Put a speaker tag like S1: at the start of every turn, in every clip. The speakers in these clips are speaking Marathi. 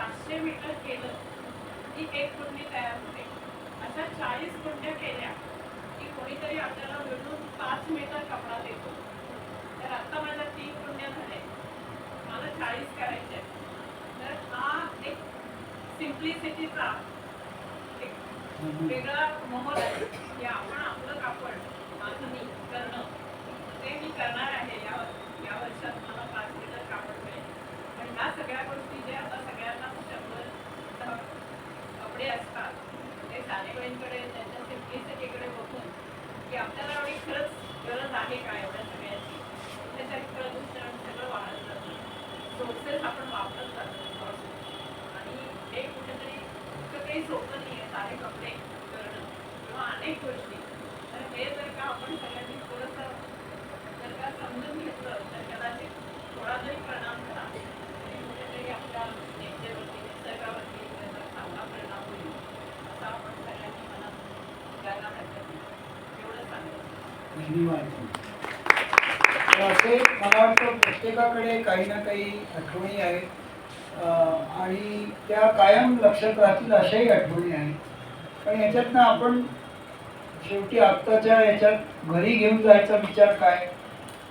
S1: 500 मीटर केलं की एक कुंडी तयार होते. अशा 40 कुंड्या केल्या की कोणीतरी आपल्याला मिळून 5 मीटर कपडा देतो. तर आता माझ्या 3 कुंड्या झाल्या, मला 40 करायच्या. तर हा एक सिम्प्लिसिटीचा एक वेगळा माहोल आहे की आपण आपलं कापड माझं मी करणं, ते मी करणार आहे. या वर्षात मला 5 मीटर कापड मिळेल. पण ह्या सगळ्या गोष्टी ज्या आता सगळ्यांना 100 कपडे असतात, ते सानेबाईंकडे त्यांच्या सिम्प्लिसिटीकडे बघून की आपल्याला एवढी खरंच गरज आहे का एवढ्या सगळ्याची, त्याच्यासाठी प्रदूषण सगळं वाढत जातं, सोर्सेस आपण वापरत जातो. आणि हे कुठेतरी इतकं काही सोपं नाही आहे सारे कपडे करणं किंवा अनेक गोष्टी. तर हे जर का आपण सगळ्यांनी थोडंसं जर का समजून घेतलं तर कदाचित थोडा जरी परिणाम झाला तरी कुठेतरी आपल्या नेचरवरती निसर्गावरती त्याचा चांगला परिणाम होईल असा आपण सगळ्यांनी मनात घ्यायला पाहिजे. एवढं सांगतो.
S2: धन्यवाद. असे मला वाटतं प्रत्येकाकडे काही ना काही आठवणी आहेत आणि त्या कायम लक्षात राहतील अशाही आठवणी आहेत. पण याच्यातनं आपण शेवटी आत्ताच्या याच्यात घरी घेऊन जायचा विचार काय,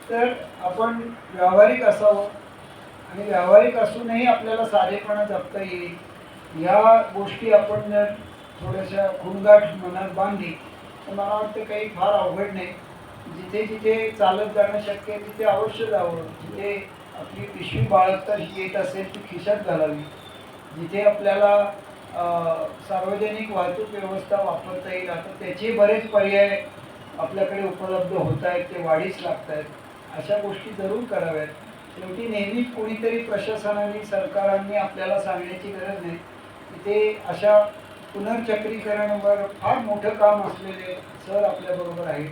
S2: तर आपण व्यावहारिक असावं आणि व्यावहारिक असूनही आपल्याला साधेपणा जपता येईल. ह्या गोष्टी आपण जर थोड्याशा खूणगाठ मनात बांधली तर मला वाटतं काही फार अवघड नाही. जिथे जिथे चालत जाणं शक्य आहे तिथे अवश्य जावं. जिथे आपली पिशवी बाळगता येत असेल ती खिशात घालावी. जिथे आपल्याला सार्वजनिक वाहतूक व्यवस्था वापरता येईल, आता त्याचे बरेच पर्याय आपल्याकडे उपलब्ध होत आहेत, ते वाढीस लागत आहेत. अशा गोष्टी जरूर कराव्यात. शेवटी नेहमीच कोणीतरी प्रशासनाने सरकारांनी आपल्याला सांगण्याची गरज नाही की ते अशा पुनर्चक्रीकरणावर फार मोठं काम असलेले सर आपल्याबरोबर आहेत.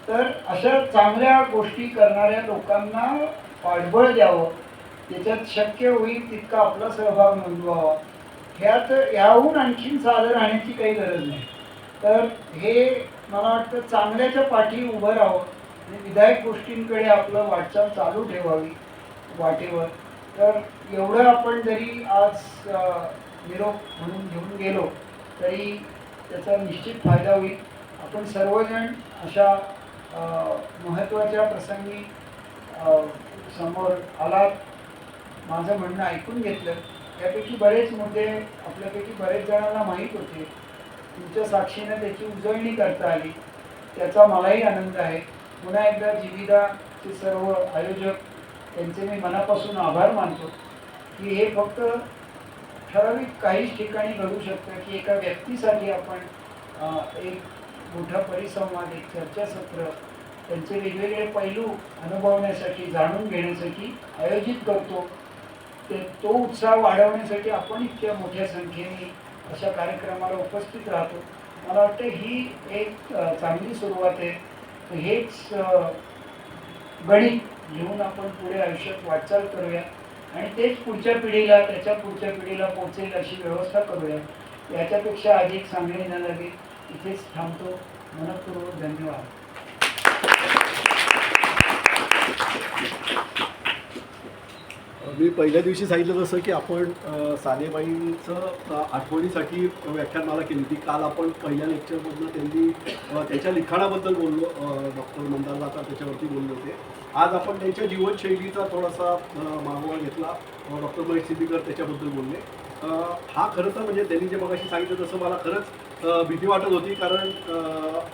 S2: तर अशा चांगल्या गोष्टी करणाऱ्या लोकांना पाठबळ द्यावं, त्याच्यात शक्य होईल तितका आपला सहभाग नोंदवावा. ह्यात याहून आणखीन साधं राहण्याची काही गरज नाही. तर हे मला वाटतं चांगल्याच्या पाठी उभं राहावं आणि विधायक गोष्टींकडे आपलं वाटचाल चालू ठेवावी वाटेवर. तर एवढं आपण जरी आज निरोप म्हणून घेऊन गेलो तरी त्याचा निश्चित फायदा होईल. आपण सर्वजण अशा महत्त्वाच्या प्रसंगी समोर आलात, माझं म्हणणं ऐकून घेतलं. यापैकी बरेच मुद्दे आपल्यापैकी बरेच जणांना माहीत होते. तुमच्या साक्षीनं त्याची उजळणी करता आली, त्याचा मलाही आनंद आहे. पुन्हा एकदा जीविदाचे सर्व आयोजक त्यांचे मी मनापासून आभार मानतो की हे फक्त ठराविक काहीच ठिकाणी घडू शकतं की एका व्यक्तीसाठी आपण एक मोठा परिसंवाद, एक चर्चासत्र त्यांचे वेगवेगळे पैलू अनुभवण्यासाठी, जाणून घेण्यासाठी आयोजित करतो. तो उत्साह वाढवण्यासाठी आपण इतक्या मोठ्या संख्येने अशा कार्यक्रमाला उपस्थित राहतो. मला वाटतं ही एक चांगली सुरुवात आहे. हेच गणित घेऊन आपण पुढे आयुष्यात वाटचाल करूया आणि तेच पुढच्या पिढीला, त्याच्या पुढच्या पिढीला पोहोचेल अशी व्यवस्था करूया. याच्यापेक्षा अधिक सांगणे न लागेल. इथेच थांबतो. मनपूर्वक धन्यवाद.
S3: मी पहिल्या दिवशी सांगितलं तसं की आपण सानेबाईंचं आठवणीसाठी व्याख्यानमाला केली होती. काल आपण पहिल्या लेक्चरमधनं त्यांनी त्याच्या लिखाणाबद्दल बोललो, डॉक्टर मंदार दाता त्याच्यावरती बोलले होते. आज आपण त्यांच्या जीवनशैलीचा थोडासा मागोवा घेतला. डॉक्टर महेश सिद्दीकर त्याच्याबद्दल बोलले. हा खरं तर म्हणजे त्यांनी जे मगाशी सांगितलं तसं मला खरंच भीती वाटत होती, कारण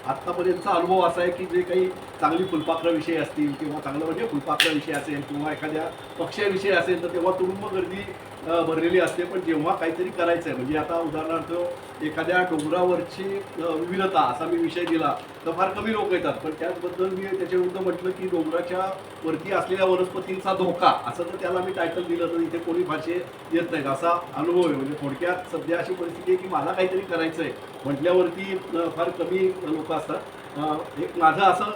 S3: आत्तापर्यंतचा अनुभव असा आहे की जे काही चांगली फुलपाखरं विषय असतील किंवा चांगलं म्हणजे फुलपाखरं विषय असेल किंवा एखाद्या पक्षाविषयी असेल तर तेव्हा तुडुंब गर्दी भरलेली असते. पण जेव्हा काहीतरी करायचं आहे, म्हणजे आता उदाहरणार्थ एखाद्या डोंगरावरची विविधता असा मी विषय दिला तर फार कमी लोक येतात. पण त्याचबद्दल मी त्याच्याविरुद्ध म्हटलं की डोंगराच्या वरती असलेल्या वनस्पतींचा धोका, असं तर त्याला मी टायटल दिलं तर इथे कोणी भाषे येत नाहीत असा अनुभव आहे. म्हणजे थोडक्यात सध्या अशी परिस्थिती आहे की मला काहीतरी करायचं आहे म्हटल्यावरती फार कमी लोक असतात. एक माझं असं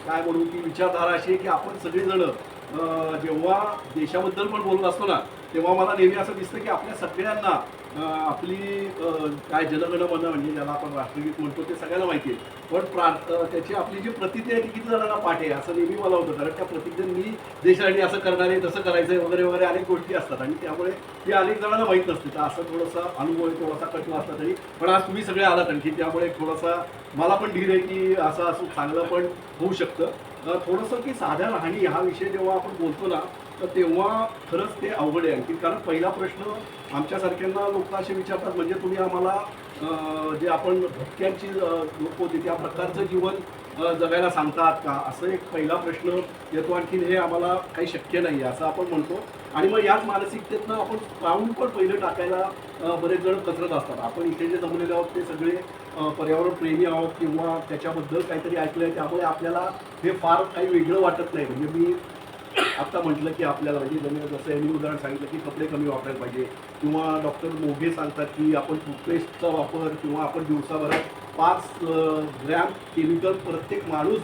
S3: काय म्हणू की विचारधारा अशी आहे की आपण सगळेजण जेव्हा देशाबद्दल पण बोलत असतो ना, तेव्हा मला नेहमी असं दिसतं की आपल्या सगळ्यांना आपली काय जनगण मन म्हणजे ज्याला आपण राष्ट्रगीत म्हणतो ते सगळ्यांना माहिती आहे. पण त्याची आपली जी प्रतिज्ञा आहे ती किती जणांना पाठ आहे असं नेहमी मला होतं. कारण त्या प्रतिज्ञेत मी देशासाठी असं करणार आहे, तसं करायचं आहे वगैरे वगैरे अनेक गोष्टी असतात आणि त्यामुळे ती अनेक जणांना माहीत नसते. तर असं थोडासा अनुभव आहे, थोडासा कठीण असला तरी पण आज तुम्ही सगळे आलात आणखी त्यामुळे थोडासा मला पण धीर आहे की असं असं चांगलं पण होऊ शकतं. थोडंसं की साध्या राहणी हा विषय जेव्हा आपण बोलतो ना तर तेव्हा खरंच ते अवघड आहे आणखी. कारण पहिला प्रश्न आमच्यासारख्यांना लोक असे विचारतात म्हणजे तुम्ही आम्हाला जे आपण भटक्यांची लोक होती त्या प्रकारचं जीवन जगायला सांगतात का, असं एक पहिला प्रश्न येतो. आणखीन हे आम्हाला काही शक्य नाही आहे असं आपण म्हणतो. आणि मग याच मानसिकतेतनं आपण पाऊल पण पहिलं टाकायला बरेच जण कचरत असतात. आपण इथे जे जमलेले आहोत ते सगळे पर्यावरण प्रेमी आहोत किंवा त्याच्याबद्दल काहीतरी ऐकलं आहे त्यामुळे आपल्याला हे फार काही वेगळं वाटत नाही. म्हणजे मी आता म्हटलं की आपल्याला म्हणजे त्यांनी जसं यांनी उदाहरण सांगितलं की कपडे कमी वापरायला पाहिजे किंवा डॉक्टर मोघे सांगतात की आपण टूथपेस्टचा वापर किंवा आपण दिवसाभरात 5 ग्रॅम केमिकल प्रत्येक माणूस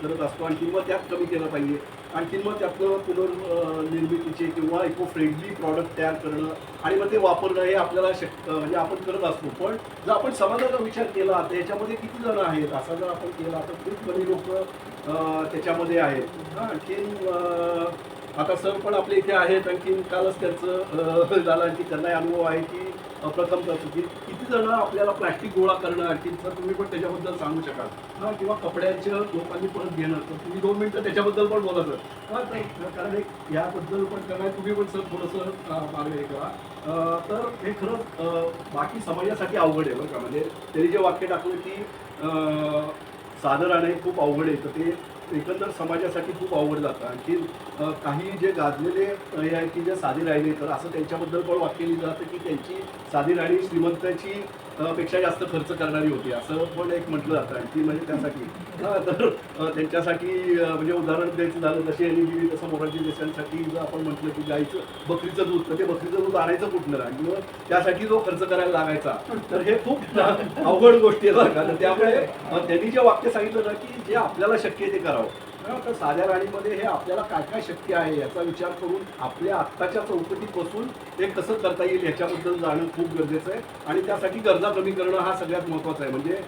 S3: करत असतो आणखी मग त्यात कमी केलं पाहिजे. आणखी मग त्यातलं पुनर्निर्मितीचे किंवा इको फ्रेंडली प्रॉडक्ट तयार करणं आणि मग ते वापरणं हे आपल्याला म्हणजे आपण करत असतो. पण जर आपण समाजाचा विचार केला तर याच्यामध्ये किती जण आहेत असा जर आपण केला तर खूप कमी लोक त्याच्यामध्ये आहेत. आणखीन आता सर पण आपले इथे आहेत. आणखीन कालच त्यांचं झालं आणखी त्यांनाही अनुभव आहे की प्रथम की किती जण आपल्याला प्लॅस्टिक गोळा करणं आणखी सर तुम्ही पण त्याच्याबद्दल सांगू शकाल किंवा कपड्यांच्या लोकांनी परत घेणं तर तुम्ही 2 मिनिटं त्याच्याबद्दल पण बोला सर. कारण एक याबद्दल पण करणार तुम्ही पण सर थोडंसं मागे करा. तर हे खरंच बाकी समाजासाठी अवघड आहे बरं का. म्हणजे त्यांनी जे वाक्य टाकलं की साधं राहणे खूप अवघड आहे तर ते एकंदर समाजासाठी खूप अवघड जातं. आणखी काही जे गाजलेले हे आहे की जे साधी राहिली तर असं त्यांच्याबद्दल पण वाक्य लिहिलं जातं की त्यांची साधी राहणी श्रीमंताची पेक्षा जास्त खर्च करणारी होती असं पण एक म्हटलं जातं. आणखी म्हणजे त्यासाठी तर त्यांच्यासाठी म्हणजे उदाहरण द्यायचं झालं जसे यांनी दिली तसं मोरारजी देसाईंसाठी जर आपण म्हटलं की गाईचं बकरीचं दूध तर ते बकरीचं दूध आणायचं कुठलं आणि मग त्यासाठी जो खर्च करायला लागायचा तर हे खूप अवघड गोष्टी आहेत बरं का. त्यामुळे त्यांनी जे वाक्य सांगितलं ना की जे आपल्याला शक्य आहे ते करावं. तर साध्या राणीमध्ये हे आपल्याला काय काय शक्य आहे याचा विचार करून आपल्या आत्ताच्या चौकटीत बसून ते कसं करता येईल याच्याबद्दल जाणं खूप गरजेचं आहे. आणि त्यासाठी गरजा कमी करणं हा सगळ्यात महत्त्वाचा आहे. म्हणजे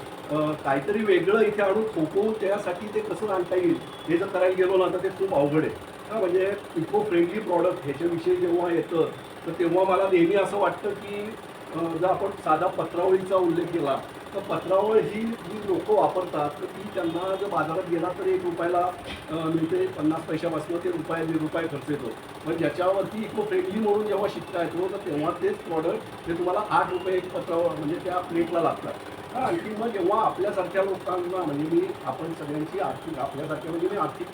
S3: काहीतरी वेगळं इथे आणून थोपवून त्यासाठी ते कसं आणता येईल हे जर करायला गेलो ना तर ते खूप अवघड आहे. म्हणजे इको फ्रेंडली प्रॉडक्ट ह्याच्याविषयी जेव्हा येतं तर तेव्हा मला नेहमी असं वाटतं की जर आपण साधा पत्रावळीचा उल्लेख केला तर पत्रावळ ही जी लोकं वापरतात तर ती त्यांना जर बाजारात गेला तर 1 रुपयाला मिळते 50 पैशापासून ते ₹1 खर्च येतो. पण ज्याच्यावरती इको फ्रेंडली म्हणून जेव्हा शिकता येतो तर तेव्हा तेच प्रॉडक्ट ते तुम्हाला 8 रुपये एक पत्रावळ म्हणजे त्या प्लेटला लागतात. आणखी मग जेव्हा आपल्यासारख्या लोकांना म्हणजे आपण सगळ्यांची आर्थिक आपल्यासारख्या म्हणजे मी आर्थिक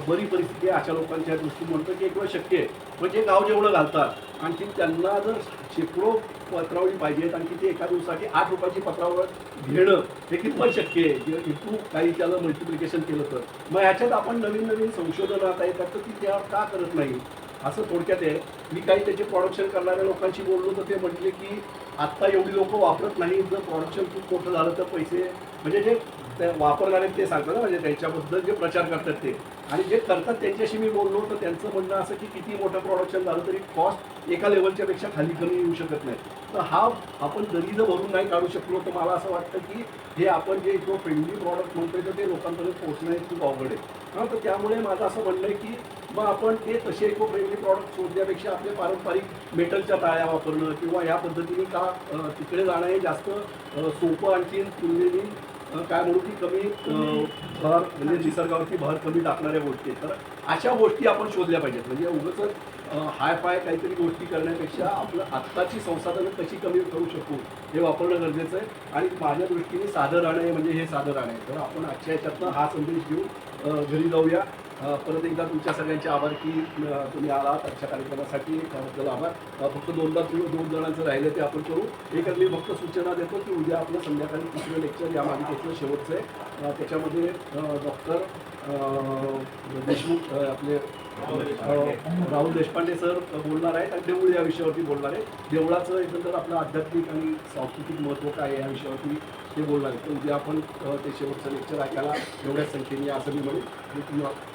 S3: बरी परिस्थिती आहे अशा लोकांच्या दृष्टीने म्हणतो की एक वेळ शक्य आहे. म्हणजे गाव जेवढं घालतात आणखी त्यांना जर शेकडो पत्रावळी पाहिजेत आणखी ते एका दिवसासाठी 8 रुपयाची पत्रावळ घेणं हे कितपत शक्य आहे इथून काही त्याला मल्टिप्लिकेशन केलं तर मग ह्याच्यात आपण नवीन नवीन संशोधन आता येतात तर ती त्या का करत नाही असं थोडक्यात आहे. मी काही त्याचे प्रोडक्शन करणाऱ्या लोकांशी बोललो तर ते म्हटले की आत्ता एवढी लोक वापरत नाही जर प्रोडक्शन खूप मोठं झालं तर पैसे म्हणजे जे वापरणारे ते सांगतात ना म्हणजे त्यांच्याबद्दल जे प्रचार करतात ते आणि जे करतात त्यांच्याशी मी बोललो तर त्यांचं म्हणणं असं की किती मोठं प्रोडक्शन झालं तरी कॉस्ट एका लेवलच्या पेक्षा खाली कमी येऊ शकत नाही. तर हा आपण जरी जर भरून नाही काढू शकलो तर मला असं वाटतं की हे आपण जे इको फ्रेंडली प्रॉडक्ट म्हणतोय तर ते लोकांपर्यंत पोहोचणं हे खूप अवघड आहे. तर त्यामुळे माझं असं म्हणणं आहे की मग आपण ते तसे इको फ्रेंडली प्रॉडक्ट शोधण्यापेक्षा आपले पारंपरिक मेटलच्या टाळ्या वापरणं किंवा या पद्धतीने का तिकडे जाणं हे जास्त सोपं आणखी तुलनेने काय म्हणू की कमी भर म्हणजे निसर्गावरती भर कमी टाकणाऱ्या गोष्टी आहेत. तर अशा गोष्टी आपण शोधल्या पाहिजेत. म्हणजे उगाच हाय फाय काहीतरी गोष्टी करण्यापेक्षा आपलं आत्ताची संसाधनं कशी कमी करू शकू हे वापरणं गरजेचं आहे. आणि माझ्या दृष्टीने साधं राहणं म्हणजे हे साधं राहणं आहे. तर आपण आजच्या ह्याच्यातनं हा संदेश घेऊन घरी जाऊया. परत एकदा तुमच्या सगळ्यांचे आभार की तुम्ही आलात आजच्या कार्यक्रमासाठी त्याबद्दल आभार. फक्त 2 जणांचं राहिलं ते आपण करू. एक मी फक्त सूचना देतो की उद्या आपलं संध्याकाळी 3रं लेक्चर या मालिकेतलं शेवटचं आहे. त्याच्यामध्ये डॉक्टर देशमुख आपले राहुल देशपांडे सर बोलणार आहेत आणि देऊळ या विषयावरती बोलणार आहे. देवळाचं एकंदर आपलं आध्यात्मिक आणि सांस्कृतिक महत्त्व काय आहे या विषयावरती ते बोलणार आहे. तर उद्या आपण ते शेवटचं लेक्चर ऐकायला एवढ्याच संख्येने असं मी म्हणेन. मी तुम्हाला